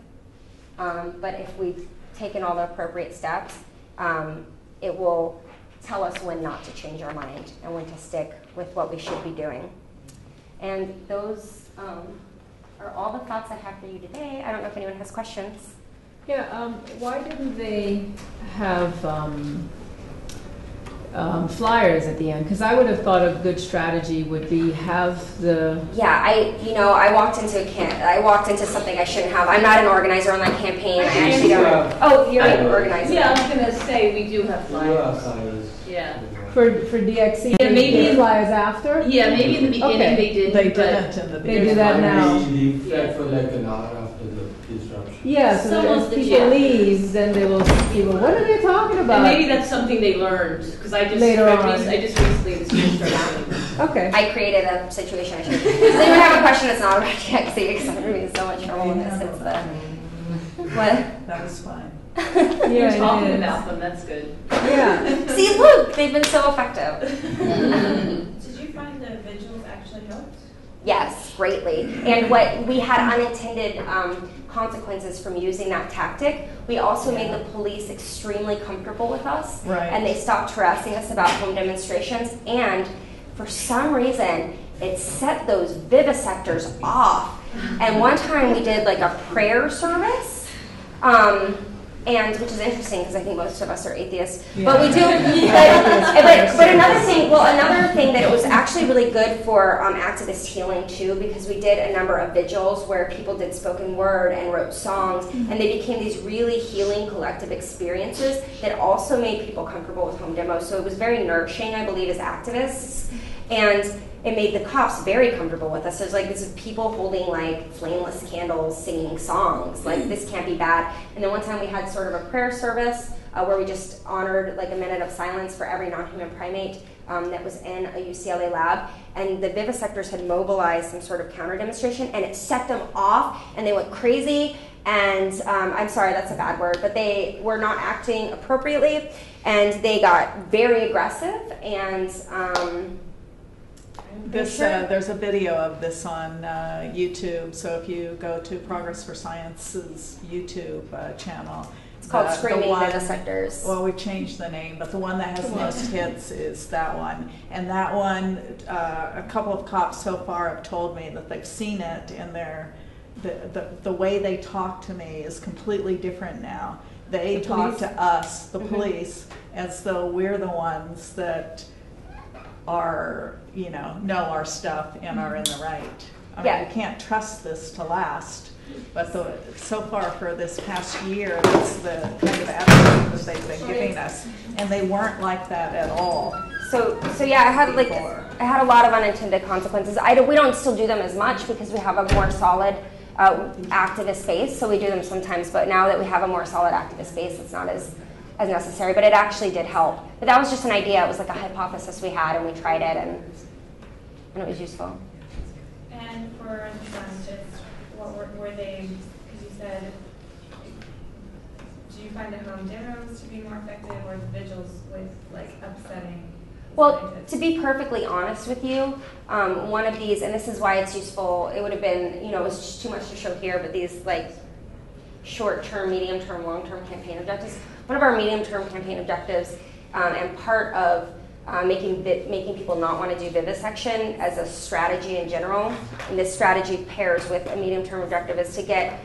But if we've taken all the appropriate steps, it will tell us when not to change our mind and when to stick with what we should be doing. And those are all the thoughts I have for you today. I don't know if anyone has questions. Yeah, why didn't they have flyers at the end? Because I would have thought a good strategy would be have the... Yeah, I walked into something I shouldn't have. I'm not an organizer on that campaign. I actually don't. Oh, you're an organizer. Yeah, I was going to say we do have flyers. Yeah. For DXE, yeah, maybe flyers after? Yeah, maybe in the beginning they did. They didn't in the beginning. They do that now. For like an hour after the disruption. Yeah, so as people leave, then they will see, well, what are they talking about? And maybe that's something they learned, because I just recently this year started doing this. Okay. I created a situation I should. Does anyone have a question that's not about DXE? Because I'm going to be so much trouble when this hits the... What? That was fine. You're talking about them, that's good. Yeah. See, look, they've been so effective. Did you find the vigils actually helped? Yes, greatly. And what we had unintended consequences from using that tactic. We also made the police extremely comfortable with us. Right. And they stopped harassing us about home demonstrations. And for some reason, it set those vivisectors off. And one time we did like a prayer service. And which is interesting because I think most of us are atheists, but we do. But another thing that it was actually really good for activist healing too, because we did a number of vigils where people did spoken word and wrote songs, and they became these really healing collective experiences that also made people comfortable with home demos. So it was very nourishing, I believe, as activists, and it made the cops very comfortable with us. So it's like this is people holding like flameless candles, singing songs. Like this can't be bad. And then one time we had sort of a prayer service where we just honored like a minute of silence for every non-human primate that was in a UCLA lab. And the vivisectors had mobilized some sort of counter demonstration, and it set them off, and they went crazy. And I'm sorry, that's a bad word, but they were not acting appropriately, and they got very aggressive and There's a video of this on YouTube, so if you go to Progress for Science's YouTube channel. It's called Screaming Vivisectors. Well, we changed the name, but the one that has most hits is that one. And that one, a couple of cops so far have told me that they've seen it, and the way they talk to me is completely different now. They talk to us, the police, as though we're the ones that are, know our stuff and are in the right. I mean, you can't trust this to last. But so far for this past year, that's the kind of attitude that they've been giving us, and they weren't like that at all. So yeah, I had a lot of unintended consequences. We don't still do them as much because we have a more solid activist base. So we do them sometimes, but now that we have a more solid activist base, it's not as necessary. But it actually did help. But that was just an idea. It was like a hypothesis we had, and we tried it, and it was useful. And for the scientists, what were they, because you said, do you find the home demos to be more effective, or the vigils with upsetting? Well, to be perfectly honest with you, one of these, and this is why it's useful, it would have been, it was just too much to show here, but these short-term, medium-term, long-term campaign objectives. One of our medium-term campaign objectives, and part of making people not want to do vivisection as a strategy in general, and this strategy pairs with a medium-term objective, is to get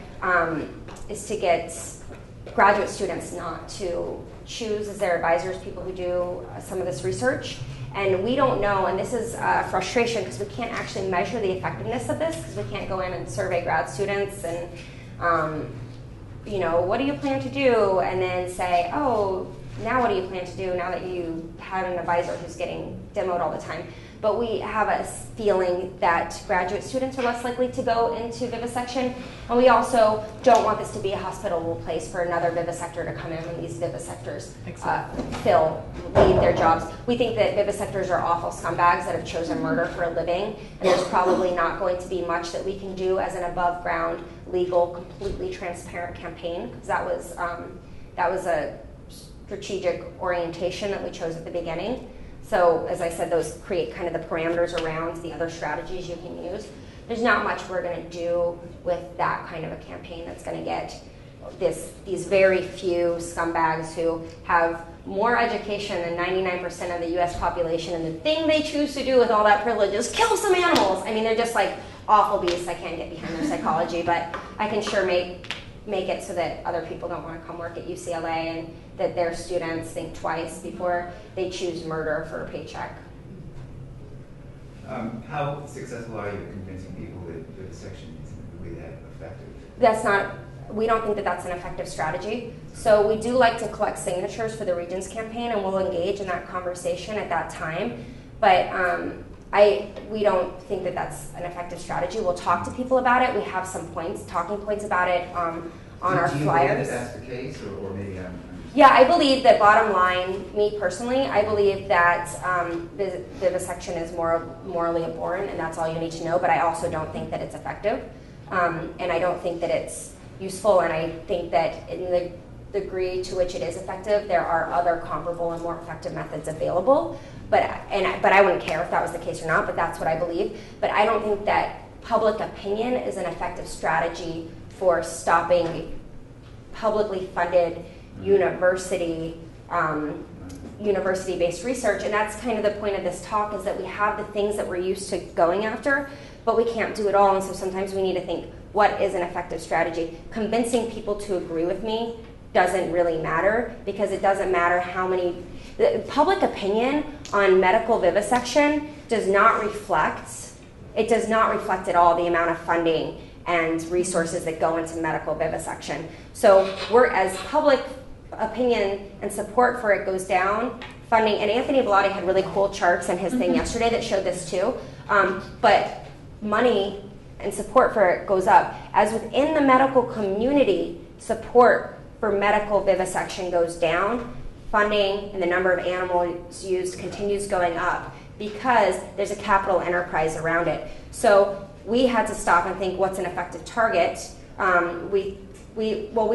graduate students not to choose as their advisors people who do some of this research. And we don't know, and this is a frustration because we can't actually measure the effectiveness of this, because we can't go in and survey grad students and, what do you plan to do? And then say, oh, now what do you plan to do now that you have an advisor who's getting demoed all the time? But we have a feeling that graduate students are less likely to go into vivisection, and we also don't want this to be a hospitable place for another vivisector to come in when these vivisectors leave their jobs. We think that vivisectors are awful scumbags that have chosen murder for a living, and there's probably not going to be much that we can do as an above-ground, legal, completely transparent campaign, because that was a strategic orientation that we chose at the beginning. So, as I said, those create kind of the parameters around the other strategies you can use. There's not much we're going to do with that kind of a campaign that's going to get these very few scumbags who have more education than 99% of the U.S. population, and the thing they choose to do with all that privilege is kill some animals. I mean, they're just like awful beasts. I can't get behind their psychology, but I can sure make it so that other people don't want to come work at UCLA, and that their students think twice before they choose murder for a paycheck. How successful are you at convincing people that vivisection isn't really that effective? We don't think that that's an effective strategy. So we do like to collect signatures for the Regions campaign, and we'll engage in that conversation at that time. But we don't think that that's an effective strategy. We'll talk to people about it. We have some talking points about it on our flyers. Do you believe that that's the case, or maybe I'm Yeah, I believe that bottom line, me personally, I believe that vivisection is morally abhorrent, and that's all you need to know, but I also don't think that it's effective. And I don't think that it's useful, and I think that in the degree to which it is effective, there are other comparable and more effective methods available. But I wouldn't care if that was the case or not, but that's what I believe. But I don't think that public opinion is an effective strategy for stopping publicly funded university-based research. And that's kind of the point of this talk, is that we have the things that we're used to going after, but we can't do it all. And so sometimes we need to think, what is an effective strategy? Convincing people to agree with me doesn't really matter, because it doesn't matter how many... Public opinion on medical vivisection does not reflect at all the amount of funding and resources that go into medical vivisection. So we're, as public opinion and support for it goes down, funding, and Anthony Bellotti had really cool charts in his thing yesterday that showed this too, but money and support for it goes up. As within the medical community, support for medical vivisection goes down, funding and the number of animals used continues going up, because there's a capital enterprise around it. So we had to stop and think, what's an effective target? We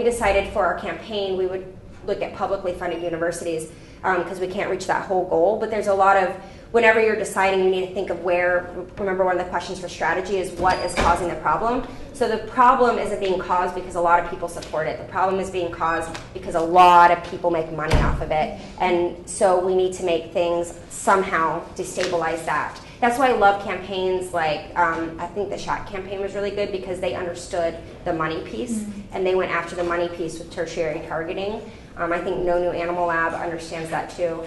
decided for our campaign we would look at publicly funded universities because we can't reach that whole goal. But there's a lot of, whenever you're deciding, you need to think of where, remember one of the questions for strategy is what is causing the problem. So the problem isn't being caused because a lot of people support it. The problem is being caused because a lot of people make money off of it. And so we need to make things somehow destabilize that. That's why I love campaigns like, I think the SHAT campaign was really good because they understood the money piece and they went after the money piece with tertiary targeting. I think No New Animal Lab understands that too.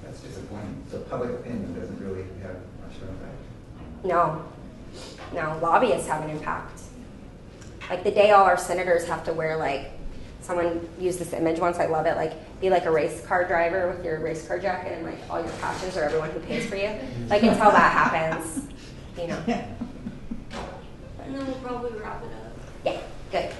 That's disappointing. So public opinion doesn't really have much of an effect. No, lobbyists have an impact. Like the day all our senators have to wear like, someone used this image once, I love it, like be like a race car driver with your race car jacket and like all your passions or everyone who pays for you. Like until that happens, you know. And then we'll probably wrap it up. Yeah, good.